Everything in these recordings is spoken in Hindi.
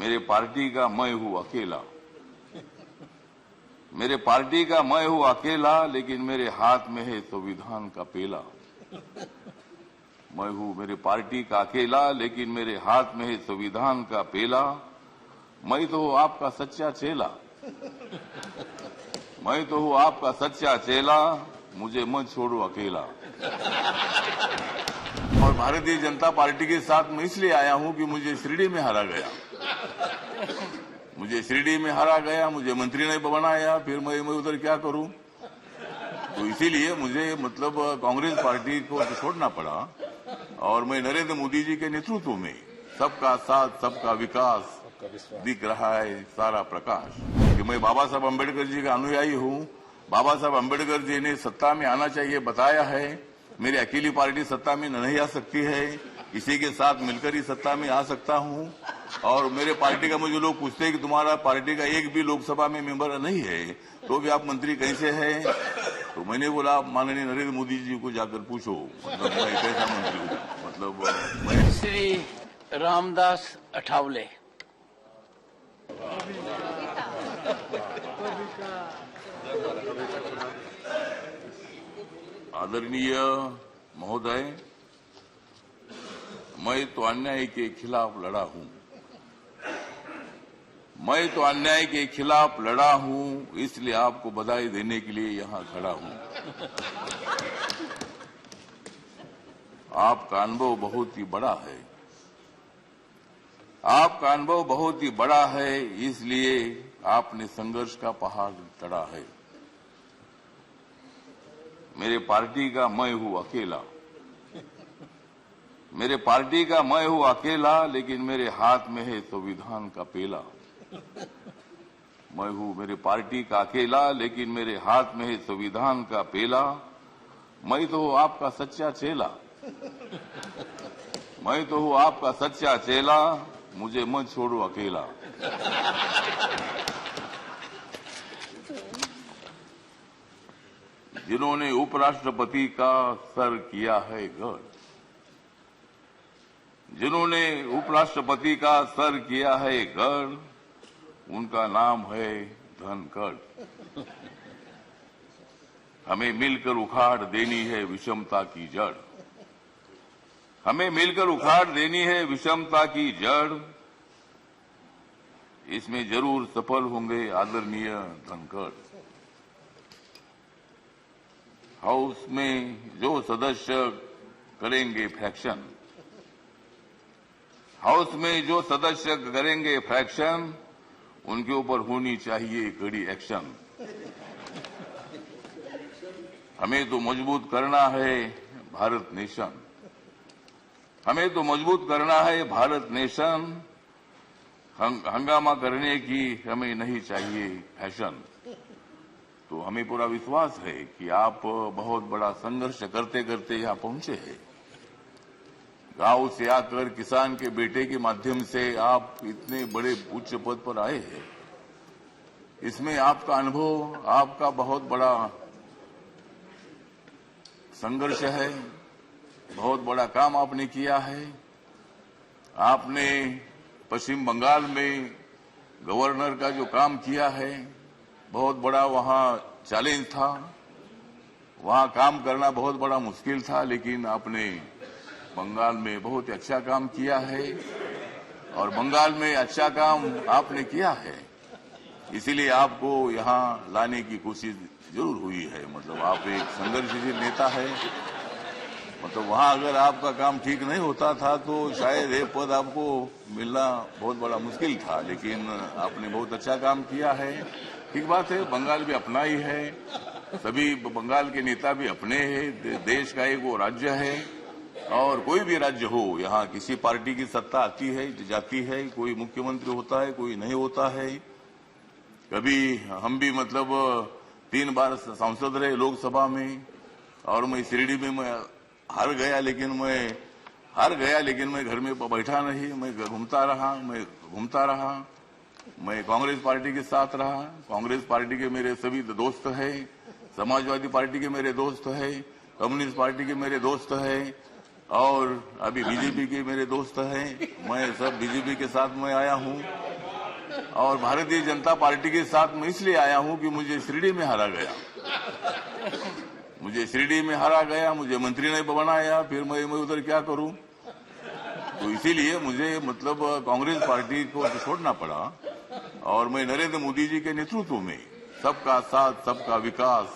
मेरे पार्टी का मैं हूं अकेला। मेरे पार्टी का मैं हूं अकेला, लेकिन मेरे हाथ में है संविधान का पेला। मैं हूं मेरे पार्टी का अकेला, लेकिन मेरे हाथ में है संविधान का पेला। मैं तो हूं आपका सच्चा चेला। मैं तो हूं आपका सच्चा चेला, मुझे मत छोड़ो अकेला। और भारतीय जनता पार्टी के साथ मैं इसलिए आया हूं कि मुझे शिरडी में हरा गया। मुझे शिरडी में हरा गया, मुझे मंत्री ने बनाया, फिर मैं उधर क्या करूं। तो इसीलिए मुझे मतलब कांग्रेस पार्टी को छोड़ना पड़ा और मैं नरेंद्र मोदी जी के नेतृत्व में सबका साथ सबका विकास दिख रहा है सारा प्रकाश। कि मैं बाबा साहब अम्बेडकर जी का अनुयायी हूं। बाबा साहब अम्बेडकर जी ने सत्ता में आना चाहिए बताया है। मेरी अकेली पार्टी सत्ता में नहीं आ सकती है, इसी के साथ मिलकर ही सत्ता में आ सकता हूं। और मेरे पार्टी का मुझे लोग पूछते हैं कि तुम्हारा पार्टी का एक भी लोकसभा में मेंबर नहीं है, तो भी आप मंत्री कैसे हैं। तो मैंने बोला माननीय नरेंद्र मोदी जी को जाकर पूछो, मतलब मैं कैसा मंत्री हूँ। मतलब मैं श्री रामदास अठावले। आदरणीय महोदय, मैं तो अन्याय के खिलाफ लड़ा हूं। मैं तो अन्याय के खिलाफ लड़ा हूं, इसलिए आपको बधाई देने के लिए यहां खड़ा हूं। आपका अनुभव बहुत ही बड़ा है। आपका अनुभव बहुत ही बड़ा है, इसलिए आपने संघर्ष का पहाड़ चढ़ा है। मेरे पार्टी का मैं हूं अकेला। मेरे पार्टी का मैं हूं अकेला, लेकिन मेरे हाथ में है संविधान का पेला। मैं हूं मेरे पार्टी का अकेला, लेकिन मेरे हाथ में है संविधान का पेला। मैं तो हूं आपका सच्चा चेला। मैं तो हूं आपका सच्चा चेला, मुझे मत छोड़ो अकेला। जिन्होंने उपराष्ट्रपति का सर किया है गढ़, जिन्होंने उपराष्ट्रपति का सर किया है गढ़, उनका नाम है धनखड़। हमें मिलकर उखाड़ देनी है विषमता की जड़। हमें मिलकर उखाड़ देनी है विषमता की जड़। इसमें जरूर सफल होंगे आदरणीय धनखड़। हाउस में जो सदस्य करेंगे फ्रैक्शन, हाउस में जो सदस्य करेंगे फ्रैक्शन, उनके ऊपर होनी चाहिए कड़ी एक्शन। हमें तो मजबूत करना है भारत नेशन। हमें तो मजबूत करना है भारत नेशन। हंगामा करने की हमें नहीं चाहिए फैशन। तो हमें पूरा विश्वास है कि आप बहुत बड़ा संघर्ष करते करते यहाँ पहुंचे हैं। गांव से आकर किसान के बेटे के माध्यम से आप इतने बड़े उच्च पद पर आए हैं। इसमें आपका अनुभव, आपका बहुत बड़ा संघर्ष है। बहुत बड़ा काम आपने किया है। आपने पश्चिम बंगाल में गवर्नर का जो काम किया है, बहुत बड़ा वहां चैलेंज था। वहां काम करना बहुत बड़ा मुश्किल था, लेकिन आपने बंगाल में बहुत अच्छा काम किया है। और बंगाल में अच्छा काम आपने किया है, इसीलिए आपको यहां लाने की कोशिश जरूर हुई है। मतलब आप एक संघर्षशील नेता है। मतलब वहां अगर आपका काम ठीक नहीं होता था तो शायद ये पद आपको मिलना बहुत बड़ा मुश्किल था, लेकिन आपने बहुत अच्छा काम किया है। ठीक बात है, बंगाल भी अपना ही है, सभी बंगाल के नेता भी अपने हैं। देश का एक वो राज्य है, और कोई भी राज्य हो, यहाँ किसी पार्टी की सत्ता आती है जाती है, कोई मुख्यमंत्री होता है, कोई नहीं होता है। कभी हम भी मतलब 3 बार सांसद रहे लोकसभा में, और मैं शिरडी में मैं हार गया, लेकिन मैं घर में बैठा नहीं, मैं घूमता रहा। मैं कांग्रेस पार्टी के साथ रहा। कांग्रेस पार्टी के मेरे सभी दोस्त हैं, समाजवादी पार्टी के मेरे दोस्त हैं, कम्युनिस्ट पार्टी के मेरे दोस्त हैं, और अभी बीजेपी के मेरे दोस्त हैं। मैं सब बीजेपी के साथ में आया हूं। और भारतीय जनता पार्टी के साथ मैं इसलिए आया हूं कि मुझे शिरडी में हारा गया, मुझे मंत्री ने बनाया, फिर मैं उधर क्या करूं। तो इसीलिए मुझे मतलब कांग्रेस पार्टी को छोड़ना पड़ा और मैं नरेंद्र मोदी जी के नेतृत्व में सबका साथ सबका विकास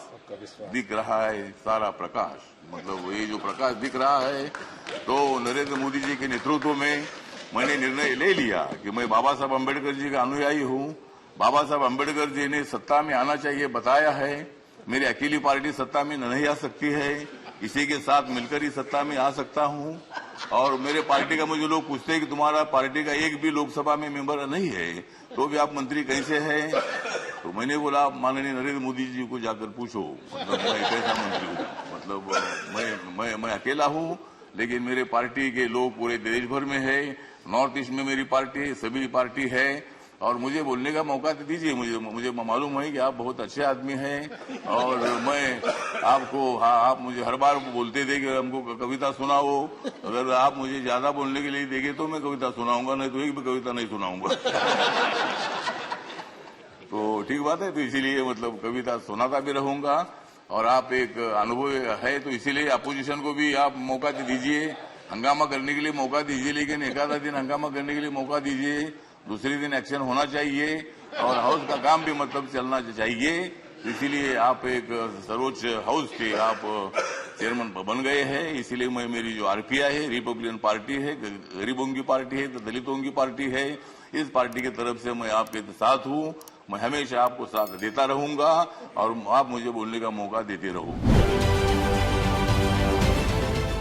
दिख रहा है, सारा प्रकाश, मतलब ये जो प्रकाश दिख रहा है, तो नरेंद्र मोदी जी के नेतृत्व में मैंने निर्णय ले लिया कि मैं बाबा साहब अम्बेडकर जी का अनुयायी हूं। बाबा साहब अम्बेडकर जी ने सत्ता में आना चाहिए बताया है। मेरी अकेली पार्टी सत्ता में नहीं आ सकती है, इसी के साथ मिलकर ही सत्ता में आ सकता हूं। और मेरे पार्टी का मुझे लोग पूछते हैं कि तुम्हारा पार्टी का एक भी लोकसभा में मेंबर नहीं है, तो भी आप मंत्री कैसे हैं? तो मैंने बोला माननीय नरेंद्र मोदी जी को जाकर पूछो, मतलब मैं कैसा मंत्री हूँ, मतलब मैं अकेला हूँ, लेकिन मेरे पार्टी के लोग पूरे देश भर में है, नॉर्थ ईस्ट में मेरी पार्टी सभी पार्टी है, और मुझे बोलने का मौका तो दीजिए। मुझे मालूम है कि आप बहुत अच्छे आदमी हैं और मैं आपको, हाँ, आप मुझे हर बार बोलते थे कि हमको कविता सुनाओ, अगर आप मुझे ज्यादा बोलने के लिए देंगे तो मैं कविता सुनाऊंगा, नहीं तो एक भी कविता नहीं सुनाऊंगा। तो ठीक बात है, तो इसीलिए मतलब कविता सुनाता भी रहूंगा। और आप एक अनुभव है, तो इसीलिए अपोजिशन को भी आप मौका दीजिए, हंगामा करने के लिए मौका दीजिए, लेकिन एक आधा दिन हंगामा करने के लिए मौका दीजिए, दूसरे दिन एक्शन होना चाहिए और हाउस का काम भी मतलब चलना चाहिए। इसीलिए आप एक सर्वोच्च हाउस के आप चेयरमैन बन गए हैं। इसीलिए मैं, मेरी जो आरपीआई है, रिपब्लिकन पार्टी है, गरीबों की पार्टी है, दलितों की पार्टी है, इस पार्टी की तरफ से मैं आपके साथ हूं। मैं हमेशा आपको साथ देता रहूंगा और आप मुझे बोलने का मौका देते रहो।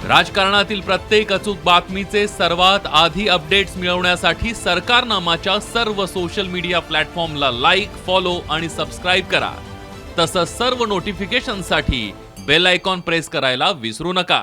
राजकारणातील प्रत्येक अचूक बातमीचे सर्वात आधी अपडेट्स मिळवण्यासाठी सरकारनामाच्या सर्व सोशल मीडिया प्लॅटफॉर्मला लाईक, फॉलो आणि सबस्क्राईब करा। तसंच सर्व नोटिफिकेशनसाठी बेल आयकॉन प्रेस करायला विसरू नका।